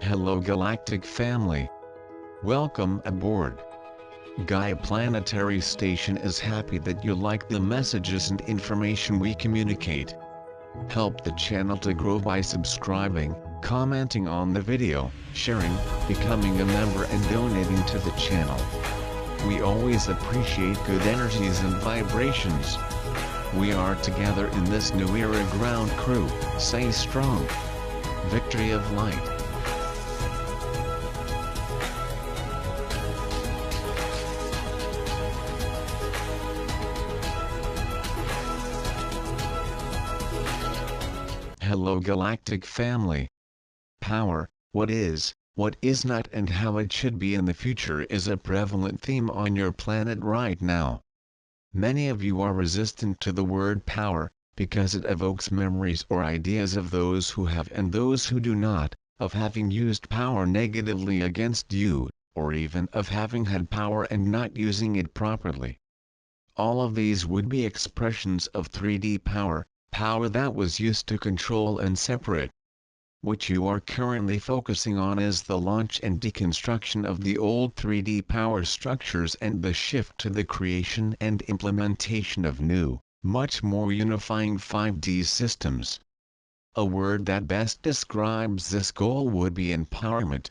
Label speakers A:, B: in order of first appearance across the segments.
A: Hello Galactic family. Welcome aboard. Gaia Planetary Station is happy that you like the messages and information we communicate. Help the channel to grow by subscribing, commenting on the video, sharing, becoming a member and donating to the channel. We always appreciate good energies and vibrations. We are together in this new era ground crew. Stay strong. Victory of light. Hello Galactic family. Power, what is not and how it should be in the future is a prevalent theme on your planet right now. Many of you are resistant to the word power, because it evokes memories or ideas of those who have and those who do not, of having used power negatively against you, or even of having had power and not using it properly. All of these would be expressions of 3D power, power that was used to control and separate. What you are currently focusing on is the launch and deconstruction of the old 3D power structures and the shift to the creation and implementation of new, much more unifying 5D systems. A word that best describes this goal would be empowerment.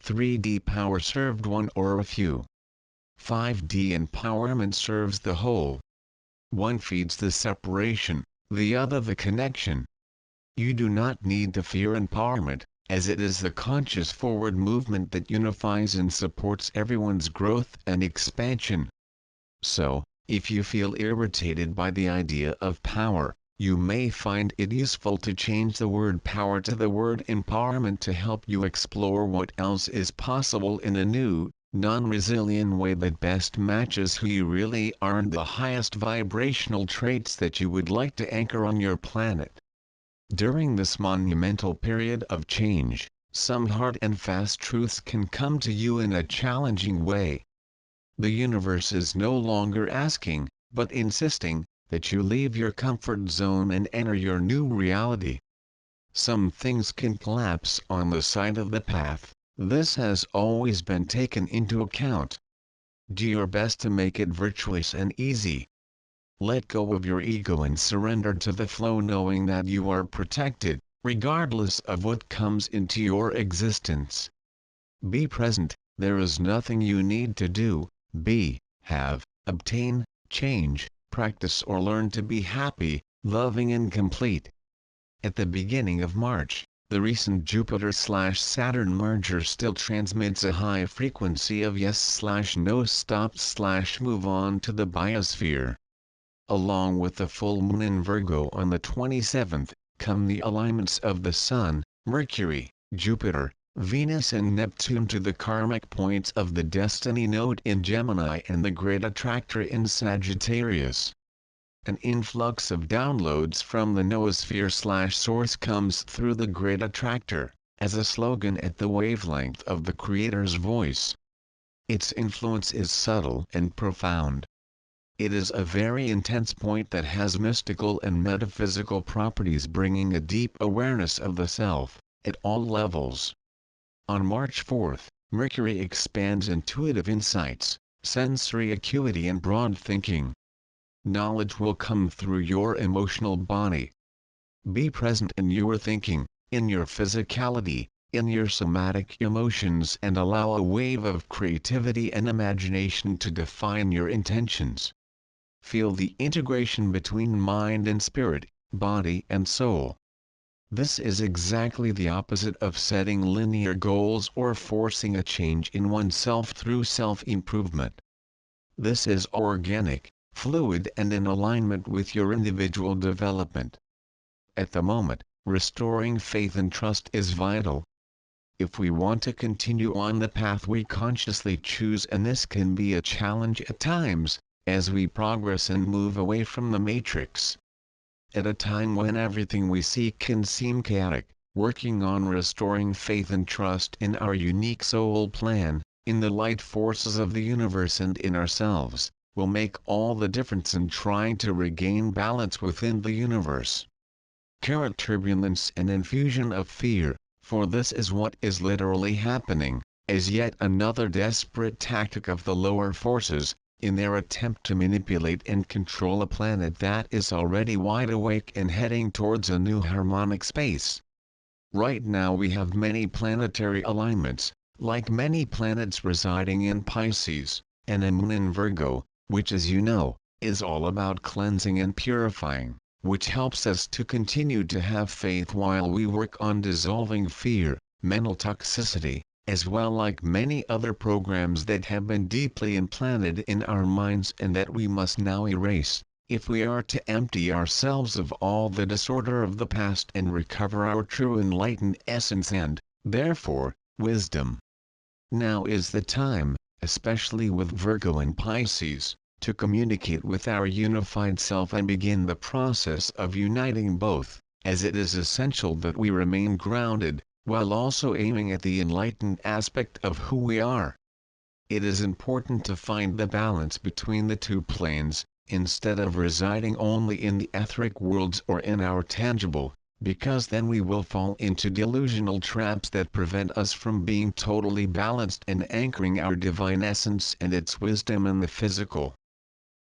A: 3D power served one or a few. 5D empowerment serves the whole. One feeds the separation, the other the connection. You do not need to fear empowerment, as it is the conscious forward movement that unifies and supports everyone's growth and expansion. So, if you feel irritated by the idea of power, you may find it useful to change the word power to the word empowerment to help you explore what else is possible in a new, non-resilient way that best matches who you really are and the highest vibrational traits that you would like to anchor on your planet. During this monumental period of change, some hard and fast truths can come to you in a challenging way. The universe is no longer asking, but insisting, that you leave your comfort zone and enter your new reality. Some things can collapse on the side of the path. This has always been taken into account. Do your best to make it virtuous and easy. Let go of your ego and surrender to the flow, knowing that you are protected, regardless of what comes into your existence. Be present, there is nothing you need to do, be, have, obtain, change, practice or learn to be happy, loving and complete. At the beginning of March, the recent Jupiter/Saturn merger still transmits a high frequency of yes/no stop/move on to the biosphere. Along with the full moon in Virgo on the 27th, come the alignments of the Sun, Mercury, Jupiter, Venus and Neptune to the karmic points of the Destiny node in Gemini and the Great Attractor in Sagittarius. An influx of downloads from the noosphere/source comes through the Great Attractor, as a slogan at the wavelength of the Creator's voice. Its influence is subtle and profound. It is a very intense point that has mystical and metaphysical properties, bringing a deep awareness of the self, at all levels. On March 4th, Mercury expands intuitive insights, sensory acuity and broad thinking. Knowledge will come through your emotional body. Be present in your thinking, in your physicality, in your somatic emotions and allow a wave of creativity and imagination to define your intentions. Feel the integration between mind and spirit, body and soul. This is exactly the opposite of setting linear goals or forcing a change in oneself through self-improvement. This is organic, fluid and in alignment with your individual development. At the moment, restoring faith and trust is vital. If we want to continue on the path we consciously choose, and this can be a challenge at times, as we progress and move away from the matrix. At a time when everything we seek can seem chaotic, working on restoring faith and trust in our unique soul plan, in the light forces of the universe and in ourselves, will make all the difference in trying to regain balance within the universe. Current turbulence and infusion of fear, For this is what is literally happening, as yet another desperate tactic of the lower forces, in their attempt to manipulate and control a planet that is already wide awake and heading towards a new harmonic space. Right now we have many planetary alignments, like many planets residing in Pisces, and a moon in Virgo, which, as you know, is all about cleansing and purifying, which helps us to continue to have faith while we work on dissolving fear, mental toxicity, as well like many other programs that have been deeply implanted in our minds and that we must now erase, if we are to empty ourselves of all the disorder of the past and recover our true enlightened essence and, therefore, wisdom. Now is the time, especially with Virgo and Pisces, to communicate with our unified self and begin the process of uniting both, as it is essential that we remain grounded, while also aiming at the enlightened aspect of who we are. It is important to find the balance between the two planes, instead of residing only in the etheric worlds or in our tangible, because then we will fall into delusional traps that prevent us from being totally balanced and anchoring our divine essence and its wisdom in the physical.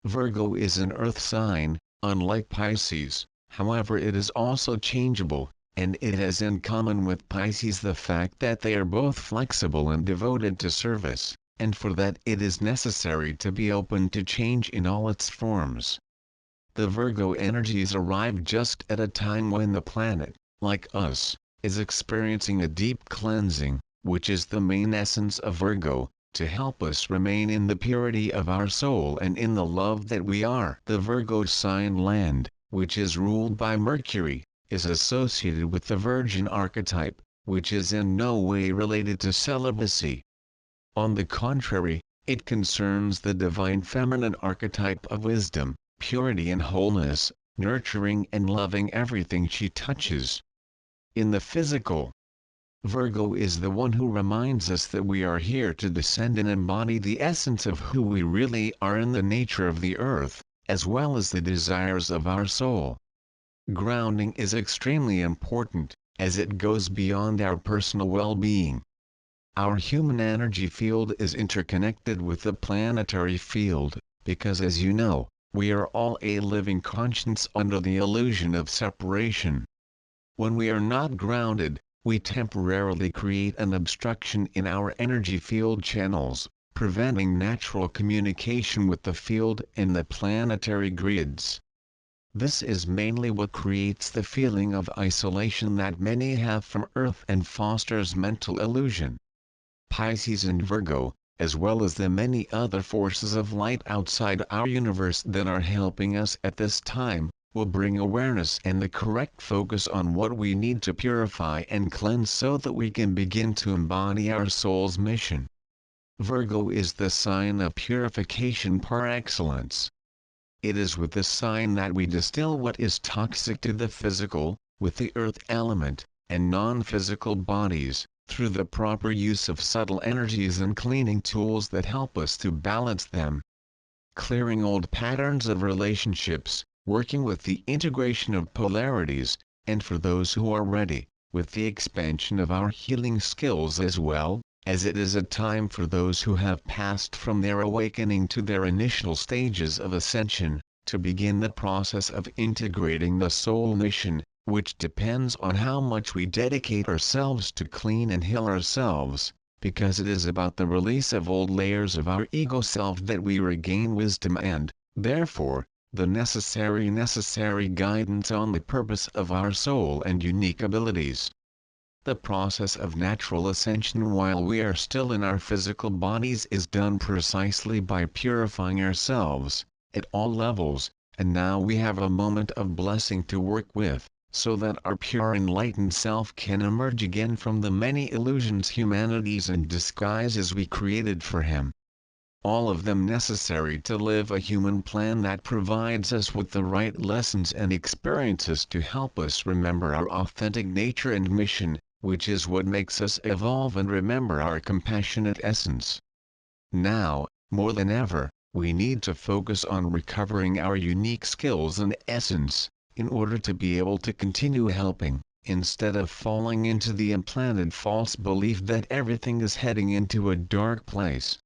A: Virgo is an earth sign, unlike Pisces, however it is also changeable, and it has in common with Pisces the fact that they are both flexible and devoted to service, and for that it is necessary to be open to change in all its forms. The Virgo energies arrive just at a time when the planet, like us, is experiencing a deep cleansing, which is the main essence of Virgo, to help us remain in the purity of our soul and in the love that we are. The Virgo sign land, which is ruled by Mercury, is associated with the Virgin archetype, which is in no way related to celibacy. On the contrary, it concerns the divine feminine archetype of wisdom, purity and wholeness, nurturing and loving everything she touches. In the physical, Virgo is the one who reminds us that we are here to descend and embody the essence of who we really are in the nature of the earth, as well as the desires of our soul. Grounding is extremely important, as it goes beyond our personal well-being. Our human energy field is interconnected with the planetary field, because as you know, we are all a living conscience under the illusion of separation. When we are not grounded, we temporarily create an obstruction in our energy field channels, preventing natural communication with the field and the planetary grids. This is mainly what creates the feeling of isolation that many have from Earth and fosters mental illusion. Pisces and Virgo, as well as the many other forces of light outside our universe that are helping us at this time, will bring awareness and the correct focus on what we need to purify and cleanse so that we can begin to embody our soul's mission. Virgo is the sign of purification par excellence. It is with this sign that we distill what is toxic to the physical, with the earth element, and non-physical bodies, through the proper use of subtle energies and cleaning tools that help us to balance them. Clearing old patterns of relationships, working with the integration of polarities, and for those who are ready, with the expansion of our healing skills as well, as it is a time for those who have passed from their awakening to their initial stages of ascension, to begin the process of integrating the soul mission, which depends on how much we dedicate ourselves to clean and heal ourselves, because it is about the release of old layers of our ego self that we regain wisdom and, therefore, the necessary guidance on the purpose of our soul and unique abilities. The process of natural ascension while we are still in our physical bodies is done precisely by purifying ourselves, at all levels, and now we have a moment of blessing to work with, so that our pure enlightened self can emerge again from the many illusions humanities and disguises we created for him. All of them necessary to live a human plan that provides us with the right lessons and experiences to help us remember our authentic nature and mission, which is what makes us evolve and remember our compassionate essence. Now, more than ever, we need to focus on recovering our unique skills and essence, in order to be able to continue helping, instead of falling into the implanted false belief that everything is heading into a dark place.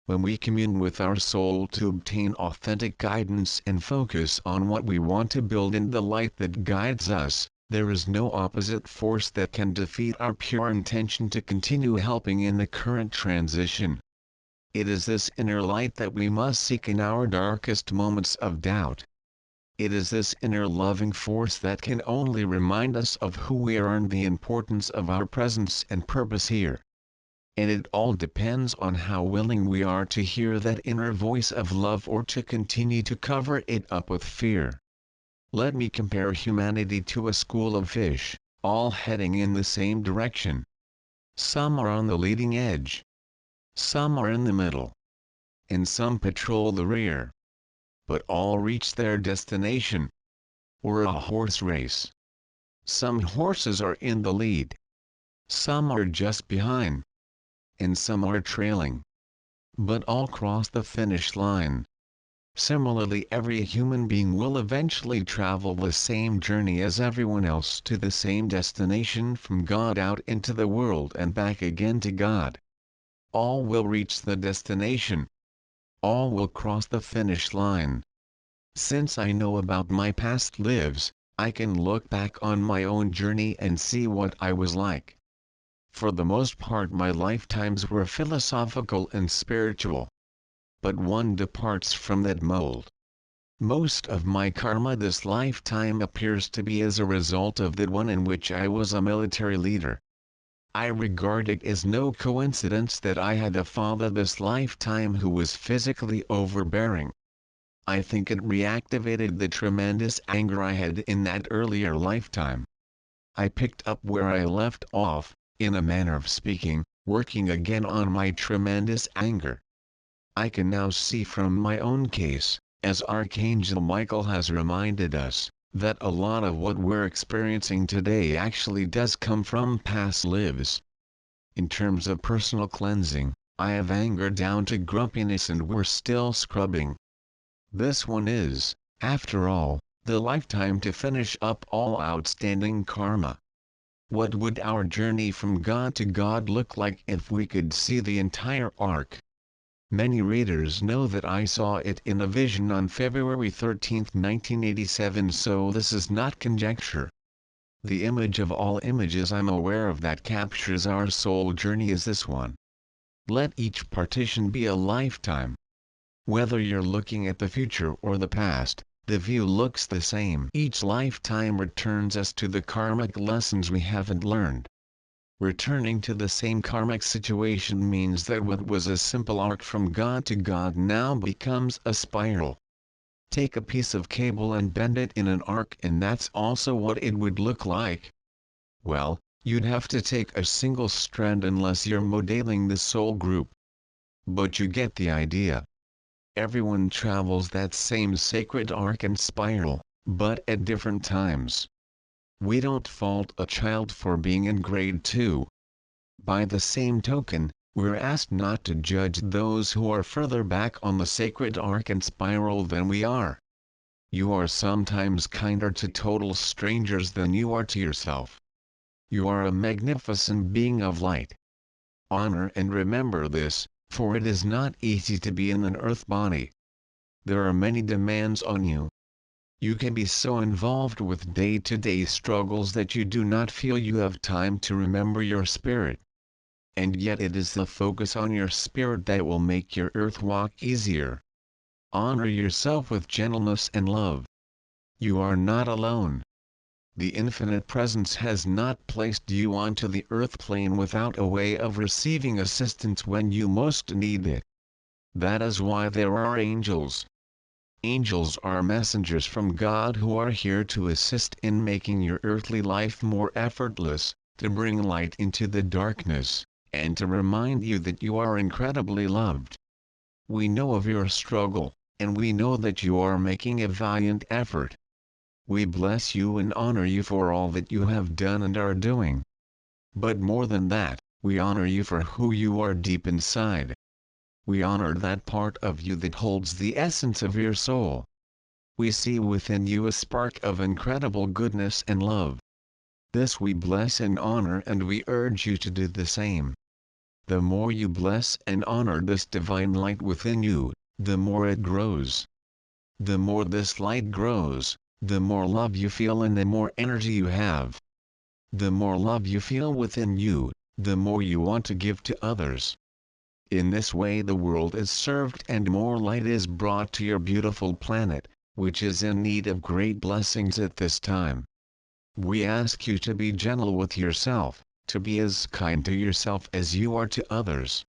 A: When we commune with our soul to obtain authentic guidance and focus on what we want to build in the light that guides us, there is no opposite force that can defeat our pure intention to continue helping in the current transition. It is this inner light that we must seek in our darkest moments of doubt. It is this inner loving force that can only remind us of who we are and the importance of our presence and purpose here. And it all depends on how willing we are to hear that inner voice of love or to continue to cover it up with fear. Let me compare humanity to a school of fish, all heading in the same direction. Some are on the leading edge. Some are in the middle. And some patrol the rear. But all reach their destination. Or a horse race. Some horses are in the lead. Some are just behind. And some are trailing. But all cross the finish line. Similarly, every human being will eventually travel the same journey as everyone else to the same destination, from God out into the world and back again to God. All will reach the destination. All will cross the finish line. Since I know about my past lives, I can look back on my own journey and see what I was like. For the most part, my lifetimes were philosophical and spiritual. But one departs from that mold. Most of my karma this lifetime appears to be as a result of that one in which I was a military leader. I regard it as no coincidence that I had a father this lifetime who was physically overbearing. I think it reactivated the tremendous anger I had in that earlier lifetime. I picked up where I left off, in a manner of speaking, working again on my tremendous anger. I can now see from my own case, as Archangel Michael has reminded us, that a lot of what we're experiencing today actually does come from past lives. In terms of personal cleansing, I have anger down to grumpiness and we're still scrubbing. This one is, after all, the lifetime to finish up all outstanding karma. What would our journey from God to God look like if we could see the entire arc? Many readers know that I saw it in a vision on February 13, 1987, so this is not conjecture. The image of all images I'm aware of that captures our soul journey is this one. Let each partition be a lifetime. Whether you're looking at the future or the past, the view looks the same. Each lifetime returns us to the karmic lessons we haven't learned. Returning to the same karmic situation means that what was a simple arc from God to God now becomes a spiral. Take a piece of cable and bend it in an arc, and that's also what it would look like. Well, you'd have to take a single strand unless you're modeling the soul group. But you get the idea. Everyone travels that same sacred arc and spiral, but at different times. We don't fault a child for being in grade 2. By the same token, we're asked not to judge those who are further back on the sacred arc and spiral than we are. You are sometimes kinder to total strangers than you are to yourself. You are a magnificent being of light. Honor and remember this, for it is not easy to be in an earth body. There are many demands on you. You can be so involved with day-to-day struggles that you do not feel you have time to remember your spirit. And yet it is the focus on your spirit that will make your earth walk easier. Honor yourself with gentleness and love. You are not alone. The infinite presence has not placed you onto the earth plane without a way of receiving assistance when you most need it. That is why there are angels. Angels are messengers from God who are here to assist in making your earthly life more effortless, to bring light into the darkness, and to remind you that you are incredibly loved. We know of your struggle, and we know that you are making a valiant effort. We bless you and honor you for all that you have done and are doing. But more than that, we honor you for who you are deep inside. We honor that part of you that holds the essence of your soul. We see within you a spark of incredible goodness and love. This we bless and honor, and we urge you to do the same. The more you bless and honor this divine light within you, the more it grows. The more this light grows, the more love you feel and the more energy you have. The more love you feel within you, the more you want to give to others. In this way the world is served and more light is brought to your beautiful planet, which is in need of great blessings at this time. We ask you to be gentle with yourself, to be as kind to yourself as you are to others.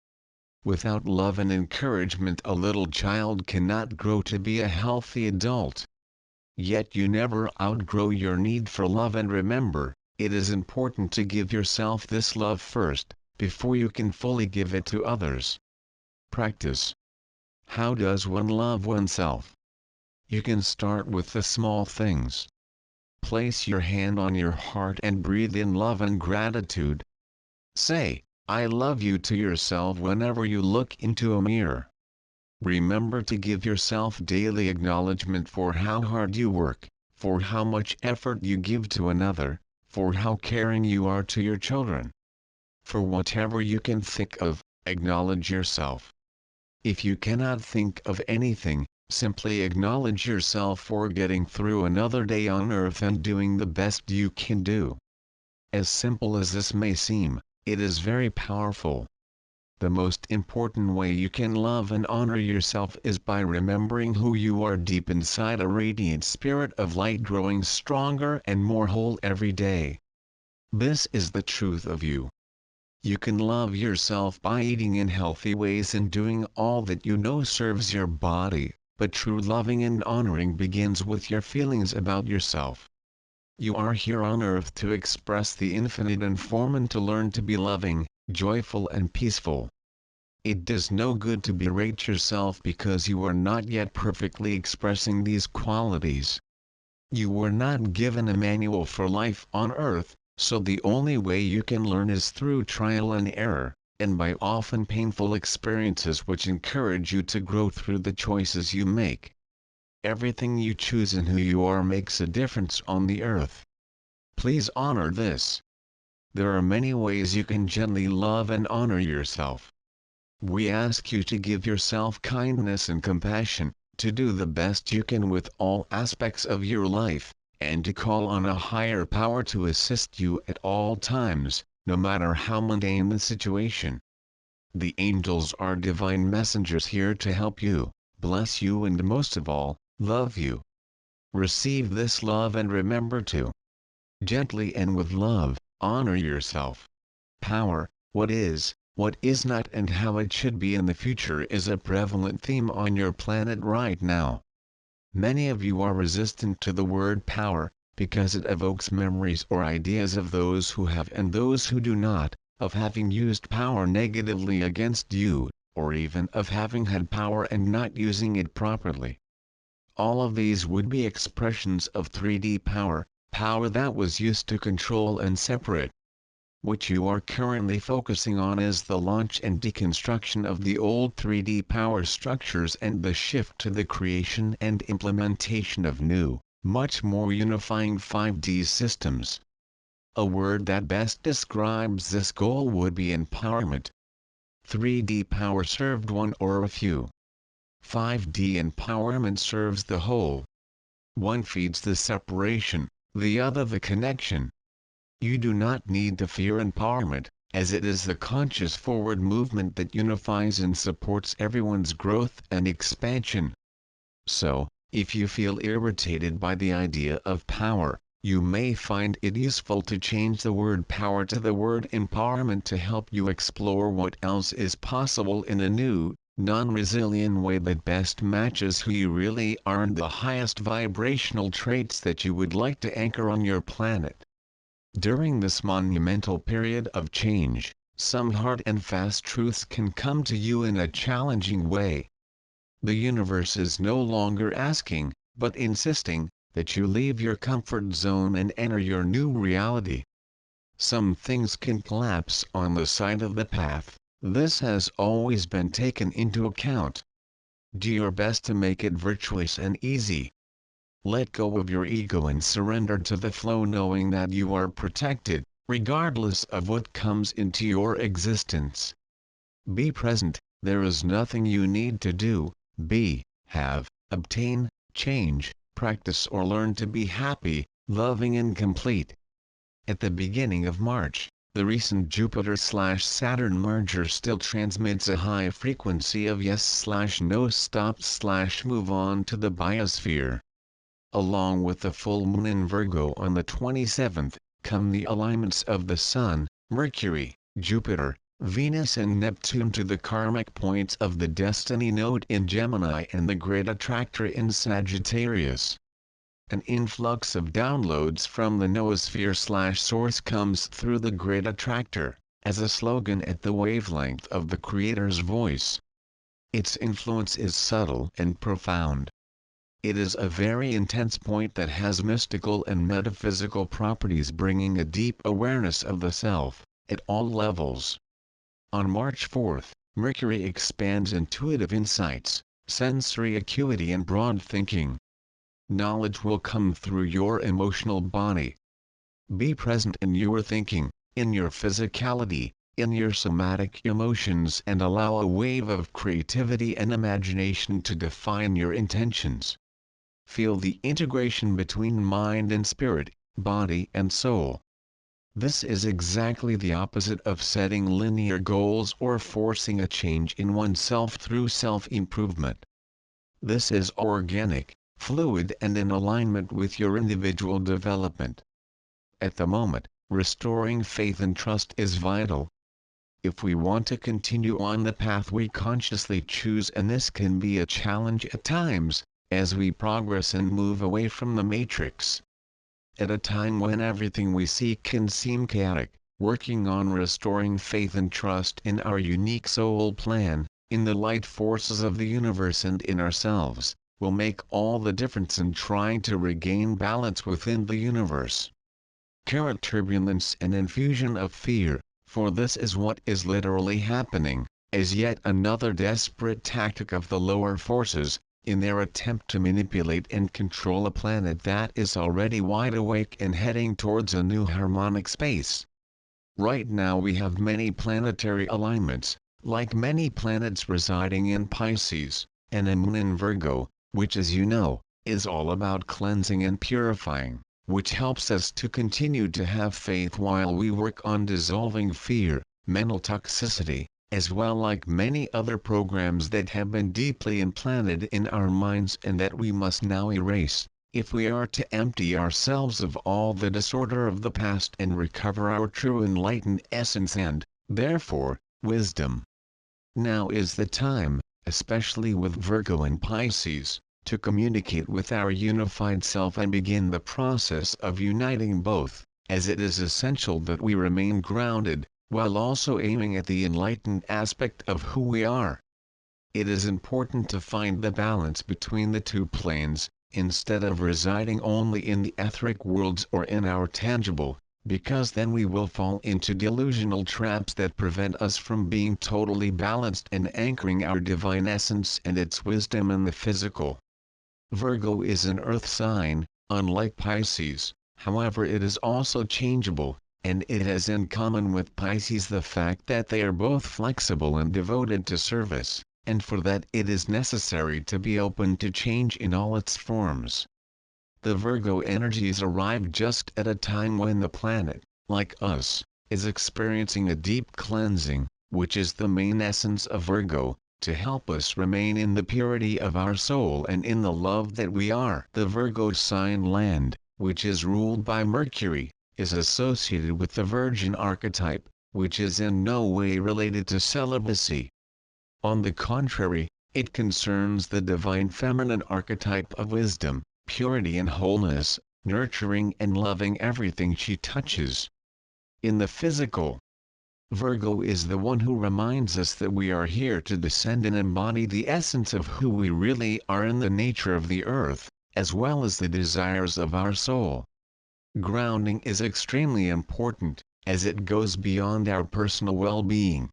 A: Without love and encouragement a little child cannot grow to be a healthy adult. Yet you never outgrow your need for love, and remember, it is important to give yourself this love first, before you can fully give it to others. Practice. How does one love oneself? You can start with the small things. Place your hand on your heart and breathe in love and gratitude. Say, "I love you" to yourself whenever you look into a mirror. Remember to give yourself daily acknowledgement for how hard you work, for how much effort you give to another, for how caring you are to your children. For whatever you can think of, acknowledge yourself. If you cannot think of anything, simply acknowledge yourself for getting through another day on earth and doing the best you can do. As simple as this may seem, it is very powerful. The most important way you can love and honor yourself is by remembering who you are deep inside, a radiant spirit of light growing stronger and more whole every day. This is the truth of you. You can love yourself by eating in healthy ways and doing all that you know serves your body, but true loving and honoring begins with your feelings about yourself. You are here on earth to express the infinite in form and to learn to be loving, joyful and peaceful. It does no good to berate yourself because you are not yet perfectly expressing these qualities. You were not given a manual for life on earth, so the only way you can learn is through trial and error, and by often painful experiences which encourage you to grow through the choices you make. Everything you choose and who you are makes a difference on the earth. Please honor this. There are many ways you can gently love and honor yourself. We ask you to give yourself kindness and compassion, to do the best you can with all aspects of your life, and to call on a higher power to assist you at all times, no matter how mundane the situation. The angels are divine messengers here to help you, bless you and most of all, love you. Receive this love and remember to gently and with love, honor yourself. Power, what is not and how it should be in the future is a prevalent theme on your planet right now. Many of you are resistant to the word power, because it evokes memories or ideas of those who have and those who do not, of having used power negatively against you, or even of having had power and not using it properly. All of these would be expressions of 3D power, power that was used to control and separate. What you are currently focusing on is the launch and deconstruction of the old 3D power structures and the shift to the creation and implementation of new, much more unifying 5D systems. A word that best describes this goal would be empowerment. 3D power served one or a few. 5D empowerment serves the whole. One feeds the separation, the other the connection. You do not need to fear empowerment, as it is the conscious forward movement that unifies and supports everyone's growth and expansion. So, if you feel irritated by the idea of power, you may find it useful to change the word power to the word empowerment to help you explore what else is possible in a new, non-resilient way that best matches who you really are and the highest vibrational traits that you would like to anchor on your planet. During this monumental period of change, some hard and fast truths can come to you in a challenging way. The universe is no longer asking, but insisting, that you leave your comfort zone and enter your new reality. Some things can collapse on the side of the path. This has always been taken into account. Do your best to make it virtuous and easy. Let go of your ego and surrender to the flow, knowing that you are protected, regardless of what comes into your existence. Be present. There is nothing you need to do, be, have, obtain, change, practice or learn to be happy, loving and complete. At the beginning of March, the recent Jupiter/Saturn merger still transmits a high frequency of yes/no stop/move on to the biosphere. Along with the full moon in Virgo on the 27th, come the alignments of the Sun, Mercury, Jupiter, Venus and Neptune to the karmic points of the destiny node in Gemini and the great attractor in Sagittarius. An influx of downloads from the noosphere/source comes through the great attractor, as a slogan at the wavelength of the Creator's voice. Its influence is subtle and profound. It is a very intense point that has mystical and metaphysical properties, bringing a deep awareness of the self, at all levels. On March 4th, Mercury expands intuitive insights, sensory acuity and broad thinking. Knowledge will come through your emotional body. Be present in your thinking, in your physicality, in your somatic emotions, and allow a wave of creativity and imagination to define your intentions. Feel the integration between mind and spirit, body and soul. This is exactly the opposite of setting linear goals or forcing a change in oneself through self-improvement. This is organic, fluid and in alignment with your individual development. At the moment, restoring faith and trust is vital. If we want to continue on the path we consciously choose, and this can be a challenge at times, as we progress and move away from the matrix. At a time when everything we seek can seem chaotic, working on restoring faith and trust in our unique soul plan, in the light forces of the universe and in ourselves, will make all the difference in trying to regain balance within the universe. Current turbulence and infusion of fear, for this is what is literally happening, is yet another desperate tactic of the lower forces, in their attempt to manipulate and control a planet that is already wide awake and heading towards a new harmonic space. Right now we have many planetary alignments, like many planets residing in Pisces, and a moon in Virgo, which, as you know, is all about cleansing and purifying, which helps us to continue to have faith while we work on dissolving fear, mental toxicity, as well like many other programs that have been deeply implanted in our minds and that we must now erase, if we are to empty ourselves of all the disorder of the past and recover our true enlightened essence and, therefore, wisdom. Now is the time, especially with Virgo and Pisces, to communicate with our unified self and begin the process of uniting both, as it is essential that we remain grounded, while also aiming at the enlightened aspect of who we are. It is important to find the balance between the two planes, instead of residing only in the etheric worlds or in our tangible, because then we will fall into delusional traps that prevent us from being totally balanced and anchoring our divine essence and its wisdom in the physical. Virgo is an earth sign, unlike Pisces, however it is also changeable, and it has in common with Pisces the fact that they are both flexible and devoted to service, and for that it is necessary to be open to change in all its forms. The Virgo energies arrive just at a time when the planet, like us, is experiencing a deep cleansing, which is the main essence of Virgo, to help us remain in the purity of our soul and in the love that we are. The Virgo sign land, which is ruled by Mercury, is associated with the Virgin archetype, which is in no way related to celibacy. On the contrary, it concerns the divine feminine archetype of wisdom, purity and wholeness, nurturing and loving everything she touches. In the physical, Virgo is the one who reminds us that we are here to descend and embody the essence of who we really are in the nature of the earth, as well as the desires of our soul. Grounding is extremely important, as it goes beyond our personal well-being.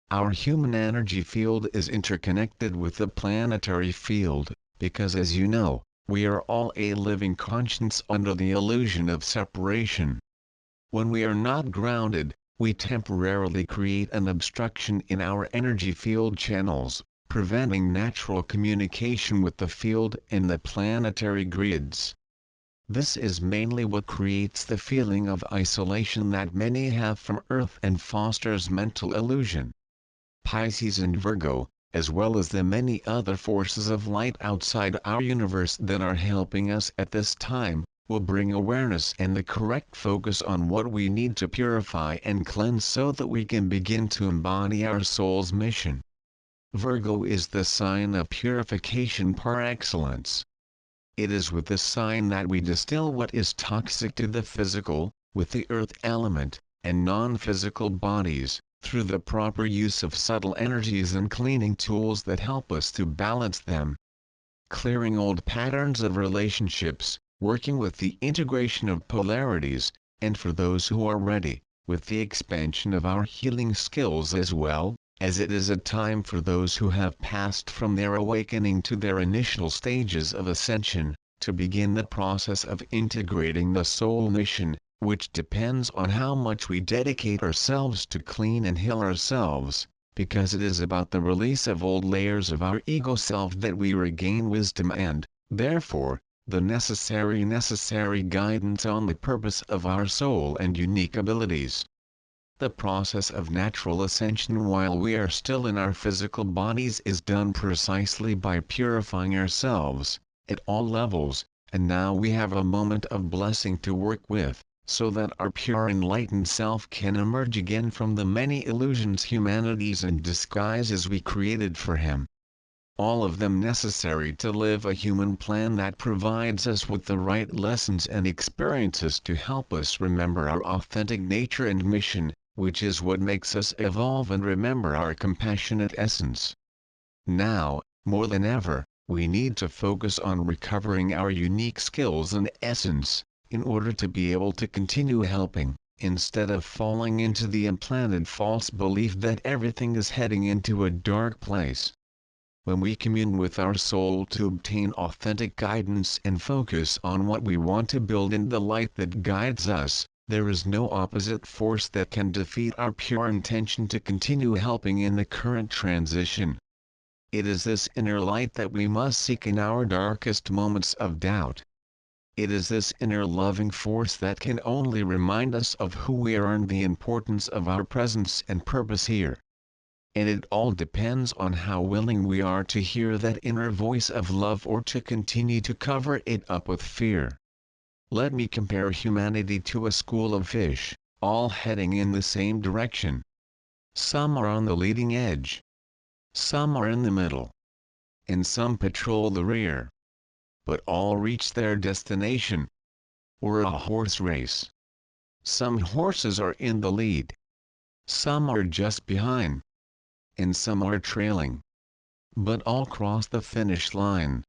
A: Our human energy field is interconnected with the planetary field, because as you know, We are all a living conscience under the illusion of separation. When we are not grounded, we temporarily create an obstruction in our energy field channels, preventing natural communication with the field and the planetary grids. This is mainly what creates the feeling of isolation that many have from Earth and fosters mental illusion. Pisces and Virgo, as well as the many other forces of light outside our universe that are helping us at this time, will bring awareness and the correct focus on what we need to purify and cleanse so that we can begin to embody our soul's mission. Virgo is the sign of purification par excellence. It is with this sign that we distill what is toxic to the physical, with the earth element, and non-physical bodies, through the proper use of subtle energies and cleaning tools that help us to balance them. Clearing old patterns of relationships, working with the integration of polarities, and for those who are ready, with the expansion of our healing skills as well, as it is a time for those who have passed from their awakening to their initial stages of ascension, to begin the process of integrating the soul mission, which depends on how much we dedicate ourselves to clean and heal ourselves, because it is about the release of old layers of our ego self that we regain wisdom and, therefore, the necessary guidance on the purpose of our soul and unique abilities. The process of natural ascension while we are still in our physical bodies is done precisely by purifying ourselves, at all levels, and now we have a moment of blessing to work with, so that our pure enlightened self can emerge again from the many illusions humanity's in disguises we created for him. All of them necessary to live a human plan that provides us with the right lessons and experiences to help us remember our authentic nature and mission, which is what makes us evolve and remember our compassionate essence. Now, more than ever, we need to focus on recovering our unique skills and essence, in order to be able to continue helping, instead of falling into the implanted false belief that everything is heading into a dark place. When we commune with our soul to obtain authentic guidance and focus on what we want to build in the light that guides us, there is no opposite force that can defeat our pure intention to continue helping in the current transition. It is this inner light that we must seek in our darkest moments of doubt. It is this inner loving force that can only remind us of who we are and the importance of our presence and purpose here. And it all depends on how willing we are to hear that inner voice of love or to continue to cover it up with fear. Let me compare humanity to a school of fish, all heading in the same direction. Some are on the leading edge. Some are in the middle. And some patrol the rear. But all reach their destination. Or a horse race. Some horses are in the lead. Some are just behind. And some are trailing. But all cross the finish line.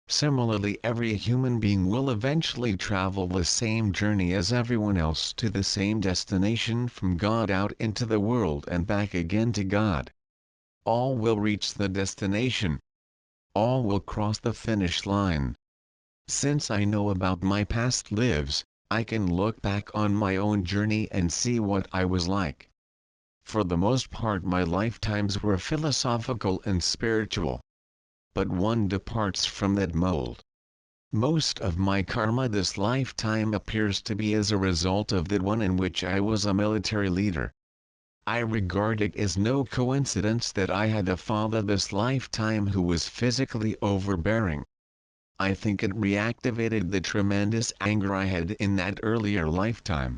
A: Similarly, every human being will eventually travel the same journey as everyone else to the same destination from God out into the world and back again to God. All will reach the destination. All will cross the finish line. Since I know about my past lives, I can look back on my own journey and see what I was like. For the most part my lifetimes were philosophical and spiritual. But one departs from that mold. Most of my karma this lifetime appears to be as a result of that one in which I was a military leader. I regard it as no coincidence that I had a father this lifetime who was physically overbearing. I think it reactivated the tremendous anger I had in that earlier lifetime.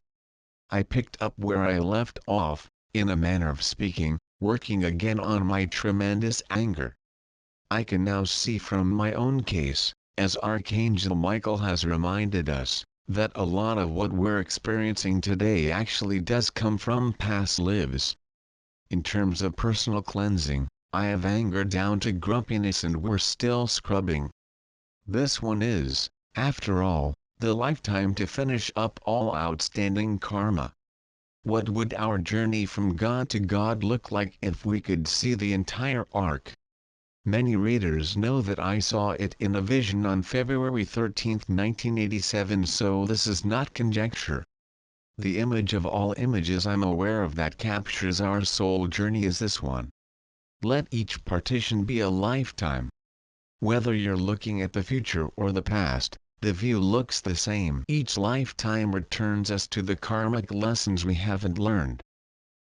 A: I picked up where I left off, in a manner of speaking, working again on my tremendous anger. I can now see from my own case, as Archangel Michael has reminded us, that a lot of what we're experiencing today actually does come from past lives. In terms of personal cleansing, I have anger down to grumpiness and we're still scrubbing. This one is, after all, the lifetime to finish up all outstanding karma. What would our journey from God to God look like if we could see the entire arc? Many readers know that I saw it in a vision on February 13, 1987, so this is not conjecture. The image of all images I'm aware of that captures our soul journey is this one. Let each partition be a lifetime. Whether you're looking at the future or the past, the view looks the same. Each lifetime returns us to the karmic lessons we haven't learned.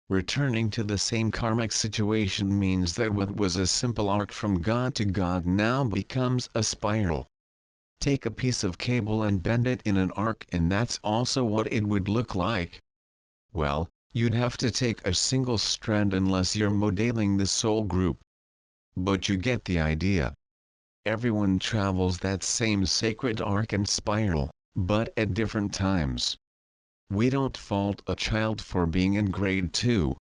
A: Returning to the same karmic situation means that what was a simple arc from God to God now becomes a spiral. Take a piece of cable and bend it in an arc, and that's also what it would look like. Well, you'd have to take a single strand unless you're modeling the soul group. But you get the idea. Everyone travels that same sacred arc and spiral, but at different times. We don't fault a child for being in grade 2.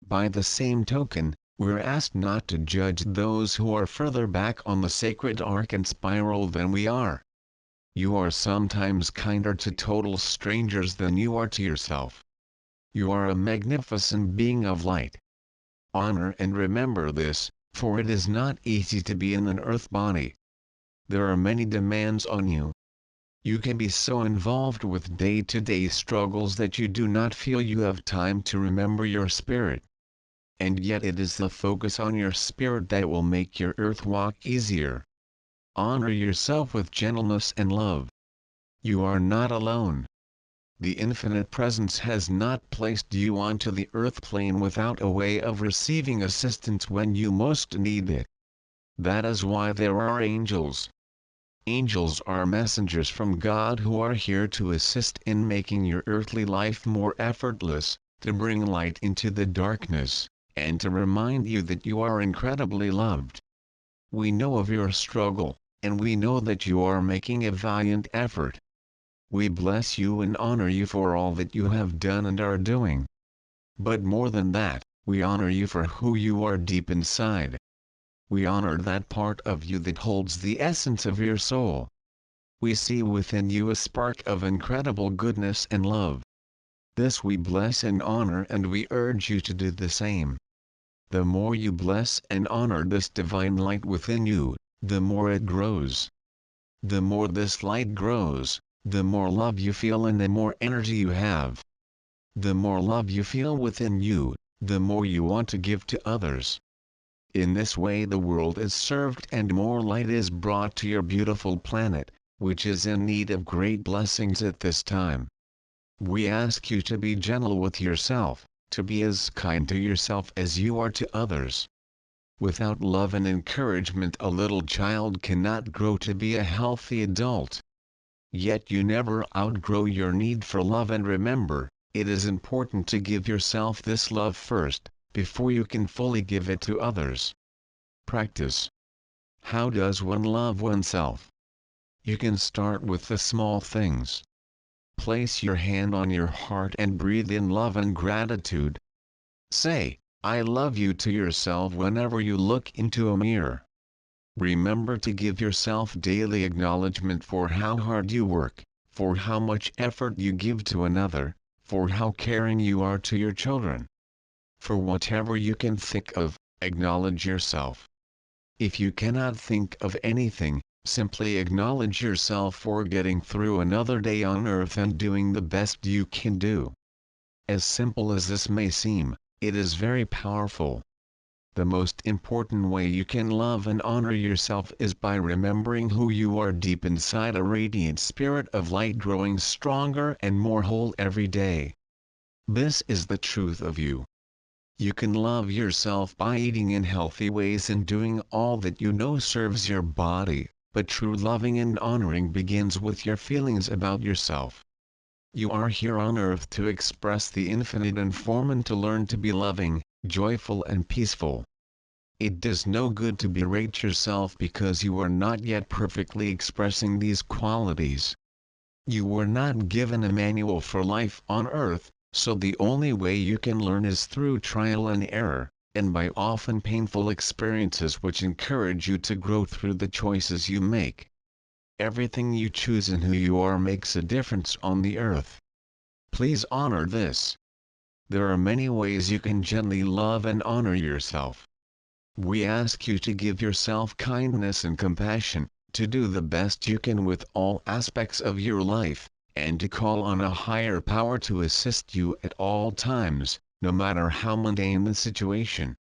A: By the same token, we're asked not to judge those who are further back on the sacred arc and spiral than we are. You are sometimes kinder to total strangers than you are to yourself. You are a magnificent being of light. Honor and remember this, for it is not easy to be in an earth body. There are many demands on you. You can be so involved with day-to-day struggles that you do not feel you have time to remember your spirit. And yet it is the focus on your spirit that will make your earth walk easier. Honor yourself with gentleness and love. You are not alone. The infinite presence has not placed you onto the earth plane without a way of receiving assistance when you most need it. That is why there are angels. Angels are messengers from God who are here to assist in making your earthly life more effortless, to bring light into the darkness, and to remind you that you are incredibly loved. We know of your struggle, and we know that you are making a valiant effort. We bless you and honor you for all that you have done and are doing. But more than that, we honor you for who you are deep inside. We honor that part of you that holds the essence of your soul. We see within you a spark of incredible goodness and love. This we bless and honor, and we urge you to do the same. The more you bless and honor this divine light within you, the more it grows. The more this light grows, the more love you feel and the more energy you have. The more love you feel within you, the more you want to give to others. In this way the world is served and more light is brought to your beautiful planet, which is in need of great blessings at this time. We ask you to be gentle with yourself, to be as kind to yourself as you are to others. Without love and encouragement a little child cannot grow to be a healthy adult. Yet you never outgrow your need for love, and remember, it is important to give yourself this love first, before you can fully give it to others. Practice. How does one love oneself? You can start with the small things. Place your hand on your heart and breathe in love and gratitude. Say, "I love you" to yourself whenever you look into a mirror. Remember to give yourself daily acknowledgement for how hard you work, for how much effort you give to another, for how caring you are to your children. For whatever you can think of, acknowledge yourself. If you cannot think of anything, simply acknowledge yourself for getting through another day on earth and doing the best you can do. As simple as this may seem, it is very powerful. The most important way you can love and honor yourself is by remembering who you are deep inside, a radiant spirit of light growing stronger and more whole every day. This is the truth of you. You can love yourself by eating in healthy ways and doing all that you know serves your body, but true loving and honoring begins with your feelings about yourself. You are here on earth to express the infinite in form and to learn to be loving, joyful and peaceful. It does no good to berate yourself because you are not yet perfectly expressing these qualities. You were not given a manual for life on earth, so the only way you can learn is through trial and error, and by often painful experiences which encourage you to grow through the choices you make. Everything you choose and who you are makes a difference on the earth. Please honor this. There are many ways you can gently love and honor yourself. We ask you to give yourself kindness and compassion, to do the best you can with all aspects of your life, and to call on a higher power to assist you at all times, no matter how mundane the situation.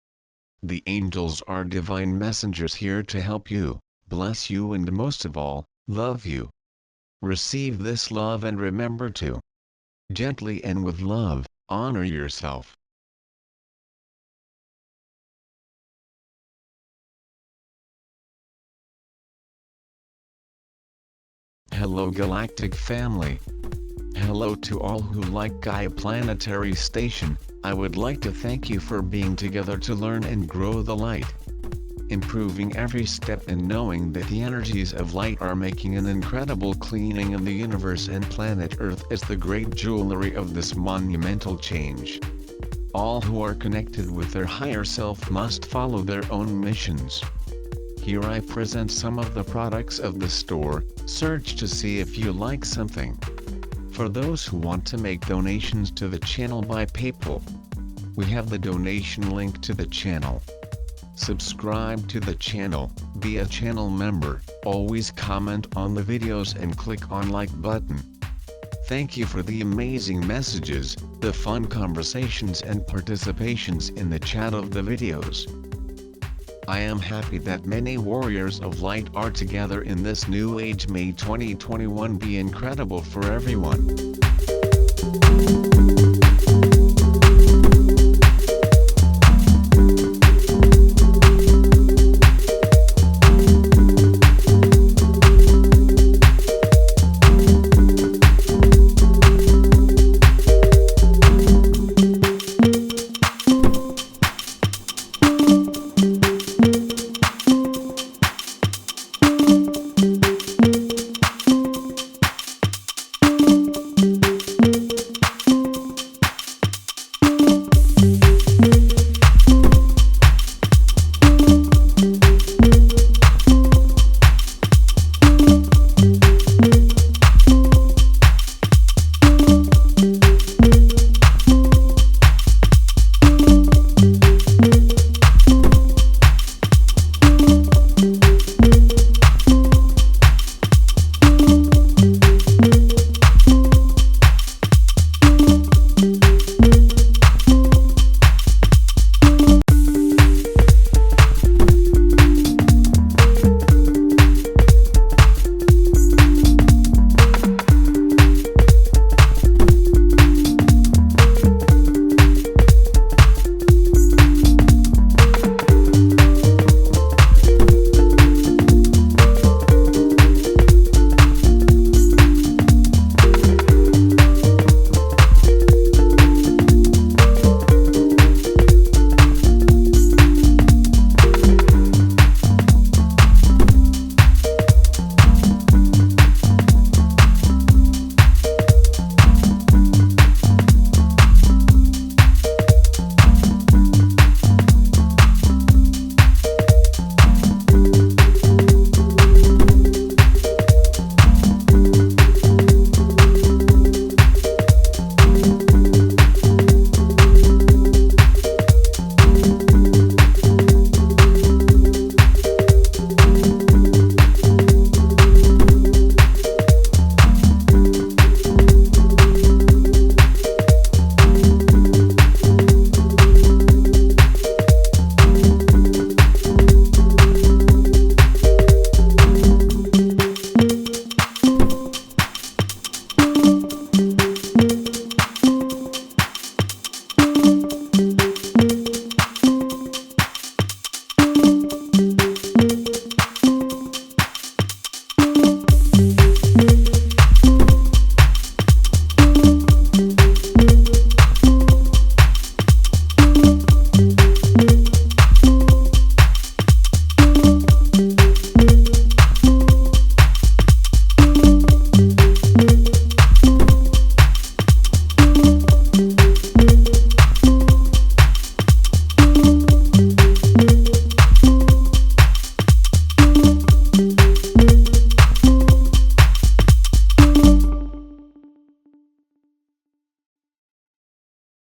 A: The angels are divine messengers here to help you, bless you, and most of all, love you. Receive this love and remember to gently and with love, honor yourself. Hello Galactic Family. Hello to all who like Gaia Planetary Station. I would like to thank you for being together to learn and grow the light. Improving every step and knowing that the energies of light are making an incredible cleaning of the universe, and planet Earth is the great jewelry of this monumental change. All who are connected with their higher self must follow their own missions. Here I present some of the products of the store. Search to see if you like something. For those who want to make donations to the channel by PayPal, we have the donation link to the channel. Subscribe to the channel, be a channel member, always comment on the videos and click on like button. Thank you for the amazing messages, the fun conversations and participations in the chat of the videos. I am happy that many warriors of light are together in this new age. May 2021 be incredible for everyone.